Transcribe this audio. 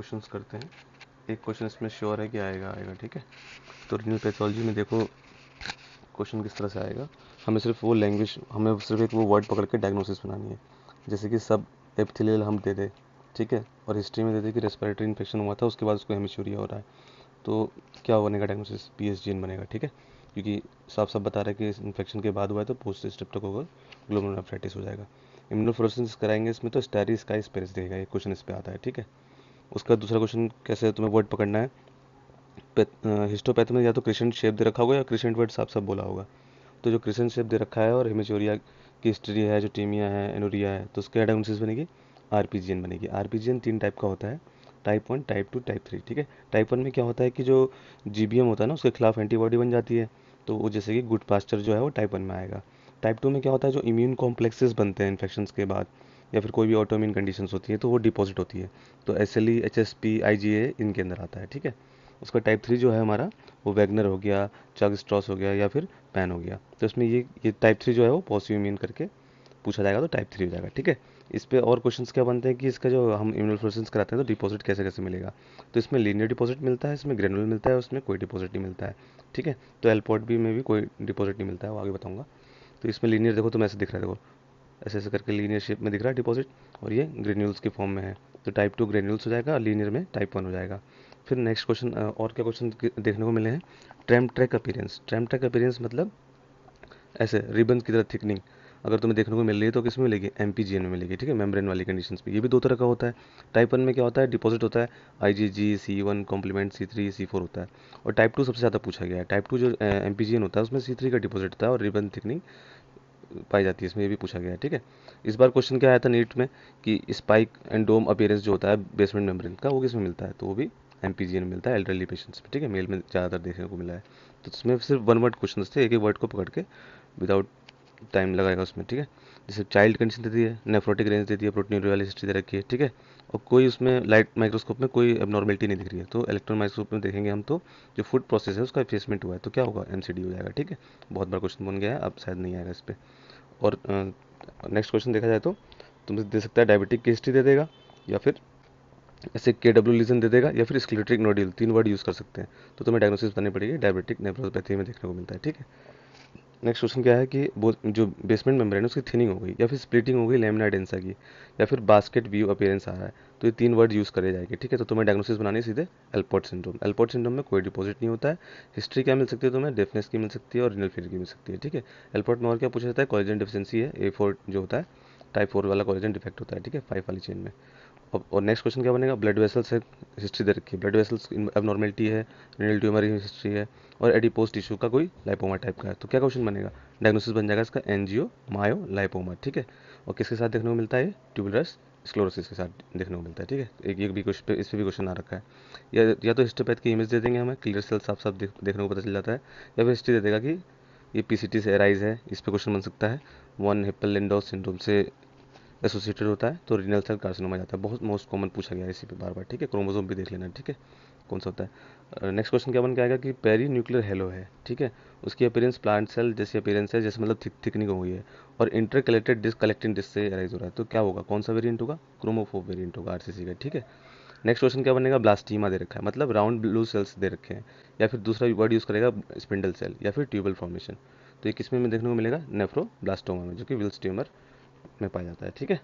Questions करते हैं। एक क्वेश्चन इसमें श्योर है कि आएगा आएगा, ठीक है। तो रीनल पैथोलॉजी में देखो क्वेश्चन किस तरह से आएगा। हमें सिर्फ एक वो वर्ड पकड़ के डायग्नोसिस बनानी है। जैसे कि सब एपिथेलियल हम दे दे, ठीक है, और हिस्ट्री में दे दे कि रेस्पिरेटरी इन्फेक्शन हुआ था, उसके बाद उसको हेमिचूरिया हो रहा है, तो क्या बनेगा डायग्नोसिस? पीएसजीएन बनेगा, ठीक है। क्योंकि साफ साफ बता रहा है कि इन्फेक्शन के बाद हुआ है तो पोस्ट स्ट्रेप्टोकोकल ग्लोमेरुलोनेफ्राइटिस हो जाएगा। इम्यूनोफ्लोरेसेंस कराएंगे इसमें तो स्टेरी स्काई स्पेरिस देगा, ये क्वेश्चन इस पे आता है, ठीक है। उसका दूसरा क्वेश्चन कैसे तुम्हें वर्ड पकड़ना है। हिस्टोपैथ में या तो क्रिसेंट शेप दे रखा होगा या क्रिसेंट वर्ड साफ साफ बोला होगा। तो जो क्रिसेंट शेप दे रखा है और हेमिचोरिया की हिस्ट्री है, जो टीमिया है, एनोरिया है, तो उसके डायग्नोसिस बनेगी आरपीजीएन बनेगी। आरपीजीएन 3 टाइप का होता है, टाइप 1, टाइप 2, टाइप 3, ठीक है। टाइप 1 में क्या होता है कि जो जीबीएम होता है ना, उसके खिलाफ एंटीबॉडी बन जाती है, तो वो जैसे कि गुड पास्चर जो है वो टाइप 1 में आएगा। टाइप 2 में क्या होता है, जो इम्यून कॉम्प्लेक्सेस बनते हैं इन्फेक्शन के बाद या फिर कोई भी ऑटोइम्यून कंडीशंस होती है तो वो डिपॉजिट होती है, तो एसएलई, एचएसपी, आईजीए इनके अंदर आता है, ठीक है। उसका टाइप 3 जो है हमारा, वो वैगनर हो गया, चग स्ट्रॉस हो गया या फिर पैन हो गया। तो इसमें ये टाइप 3 जो है वो पॉजिटिव इम्यून करके पूछा जाएगा, तो टाइप 3 हो जाएगा, ठीक है। इस पे और क्वेश्चंस क्या बनते हैं कि इसका जो हम इम्यूनोफ्लोरेसेंस कराते हैं तो डिपॉजिट कैसे कैसे मिलेगा। तो इसमें लीनियर डिपॉजिट मिलता है, इसमें ग्रेनुलर मिलता है, उसमें कोई डिपॉजिट नहीं मिलता है, ठीक है। तो एलपॉट बी में भी कोई डिपॉजिट नहीं मिलता है, वो आगे बताऊंगा। तो इसमें लीनियर देखो, तो ऐसे दिख रहा है, देखो ऐसे ऐसे करके लीनियर शेप में दिख रहा है डिपॉजिट, और ये ग्रेन्यूल्स के फॉर्म में है। तो टाइप 2 ग्रेन्यूल्स हो जाएगा और लीनियर में टाइप 1 हो जाएगा। फिर नेक्स्ट क्वेश्चन, और क्या क्वेश्चन देखने को मिले हैं। ट्रैम ट्रैक अपीयरेंस मतलब ऐसे रिबन की तरह थिकनिंग अगर तुम्हें देखने को मिल रही है तो किसमें मिलेगी? एमपीजीएन में मिलेगी, ठीक है, मेम्ब्रेन वाली कंडीशंस पे। ये भी दो तरह का होता है। टाइप 1 में क्या होता है, डिपॉजिट होता है, आईजीजी, सी1 कॉम्प्लीमेंट, सी3, सी4 होता है। और टाइप 2 सबसे ज़्यादा पूछा गया है। टाइप 2 जो एमपीजीएन होता है उसमें सी3 का डिपॉजिट होता है और रिबन थिकनिंग पाई जाती है, इसमें ये भी पूछा गया है, ठीक है। इस बार क्वेश्चन क्या आया था नीट में कि स्पाइक एंड डोम अपीयरेंस जो होता है बेसमेंट मेम्ब्रेन का, वो किसमें मिलता है? तो वो भी एमपीजीएन में मिलता है, एल्डरली पेशेंट्स में, ठीक है, मेल में ज़्यादातर देखने को मिला है। तो इसमें सिर्फ वन वर्ड क्वेश्चन थे, एक एक वर्ड को पकड़ के विदाउट टाइम लगाएगा उसमें, ठीक है। जैसे चाइल्ड कंडीशन दे दी है, नेफ्रोटिक रेंज दे दी है, प्रोटीन वाली हिस्ट्री दे रखी है, ठीक है। और कोई उसमें लाइट माइक्रोस्कोप में कोई एबनॉर्मेलिटी नहीं दिख रही है, तो इलेक्ट्रॉन माइक्रोस्कोप में देखेंगे हम तो जो फूड प्रोसेस है उसका इफेसमेंट हुआ है, तो क्या होगा? एमसीडी हो जाएगा, ठीक है। बहुत बड़ा क्वेश्चन बन गया है, अब शायद नहीं आएगा इस पर। और नेक्स्ट क्वेश्चन देखा जाए तो तुमसे दे सकता है डायबिटिक की हिस्ट्री दे देगा, या फिर ऐसे के डब्ल्यू लीजन दे देगा, या फिर स्क्लेरोटिक नोड्यूल, 3 वर्ड यूज़ कर सकते हैं। तो तुम्हें डायग्नोसिस करनी पड़ेगी, डायबिटिक नेफ्रोपैथी में देखने को मिलता है, ठीक है। नेक्स्ट क्वेश्चन क्या है कि वो जो बेसमेंट मेम्ब्रेन है उसकी थिनिंग हो गई या फिर स्प्लिटिंग हो गई लेमिना डेंसा की, या फिर बास्केट व्यू अपीयरेंस आ रहा है, तो ये 3 वर्ड यूज़ करे जाएंगे, ठीक है। तो तुम्हें डायग्नोसिस बनानी है सीधे एल्पोर्ट सिंड्रोम। एल्पोर्ट सिंड्रोम में कोई डिपॉजिट नहीं होता है। हिस्ट्री क्या मिल सकती है तुम्हें? डेफनेस की मिल सकती है और रीनल फेलियर की मिल सकती है, ठीक है। एल्पोर्ट में और क्या पूछा जाता है? कोलेजन डिफिशियंसी है, A4 जो होता है टाइप 4 वाला कोलेजन डिफेक्ट होता है, ठीक है, 5 वाली चेन में। और नेक्स्ट क्वेश्चन क्या बनेगा? ब्लड वेसल्स से हिस्ट्री दे रखी है, ब्लड वेसल्स एबनॉर्मेलिटी है, रीनल ट्यूमर की हिस्ट्री है, और एडिपोज टिश्यू का कोई लाइपोमा टाइप का है, तो क्या क्वेश्चन बनेगा? डायग्नोसिस बन जाएगा इसका एनजीओ मायो लाइपोमा, ठीक है। और किसके साथ देखने को मिलता है? ट्यूबुलर स्क्लोरोसिस के साथ देखने को मिलता है, ठीक है। एक भी क्वेश्चन इस पे भी क्वेश्चन आ रखा है। या तो हिस्टोपैथ की इमेज दे देंगे हमें, क्लियर सेल साफ साफ देखने को पता चल जाता है, या फिर हिस्ट्री दे देगा कि ये पीसीटी से एराइज है, इस पे क्वेश्चन बन सकता है। वन हिप्पल लिंडोस सिंड्रोम से एसोसिएटेड होता है, तो रीनल सेल कार्सिनोमा जाता है। बहुत मोस्ट कॉमन पूछा गया है इसी पे बार बार, ठीक है। क्रोमोसोम भी देख लेना, ठीक है, कौन सा होता है। नेक्स्ट क्वेश्चन क्या बन के आएगा कि पेरी न्यूक्लियर हेलो है, ठीक है। उसकी अपीयरेंस प्लांट सेल जैसी अपीयरेंस है, जैसे मतलब थिकनिंग हो गई है, और इंटरकलेटेड डिस्क कलेक्टिंग डिस्क से अराइज हो रहा है, तो क्या होगा? कौन सा वेरिएंट होगा? क्रोमोफोब वेरिएंट होगा आरसीसी का, ठीक है। नेक्स्ट क्वेश्चन क्या बनेगा? ब्लास्टीमा दे रखा है, मतलब राउंड ब्लू सेल्स दे रखे हैं, या फिर दूसरा वर्ड यूज करेगा स्पिंडल सेल या फिर ट्यूबल फॉर्मेशन। तो ये किसमें में देखने को मिलेगा? नेफ्रोब्लास्टोमा में, जो कि विल्स ट्यूमर में पाया जाता है, ठीक है।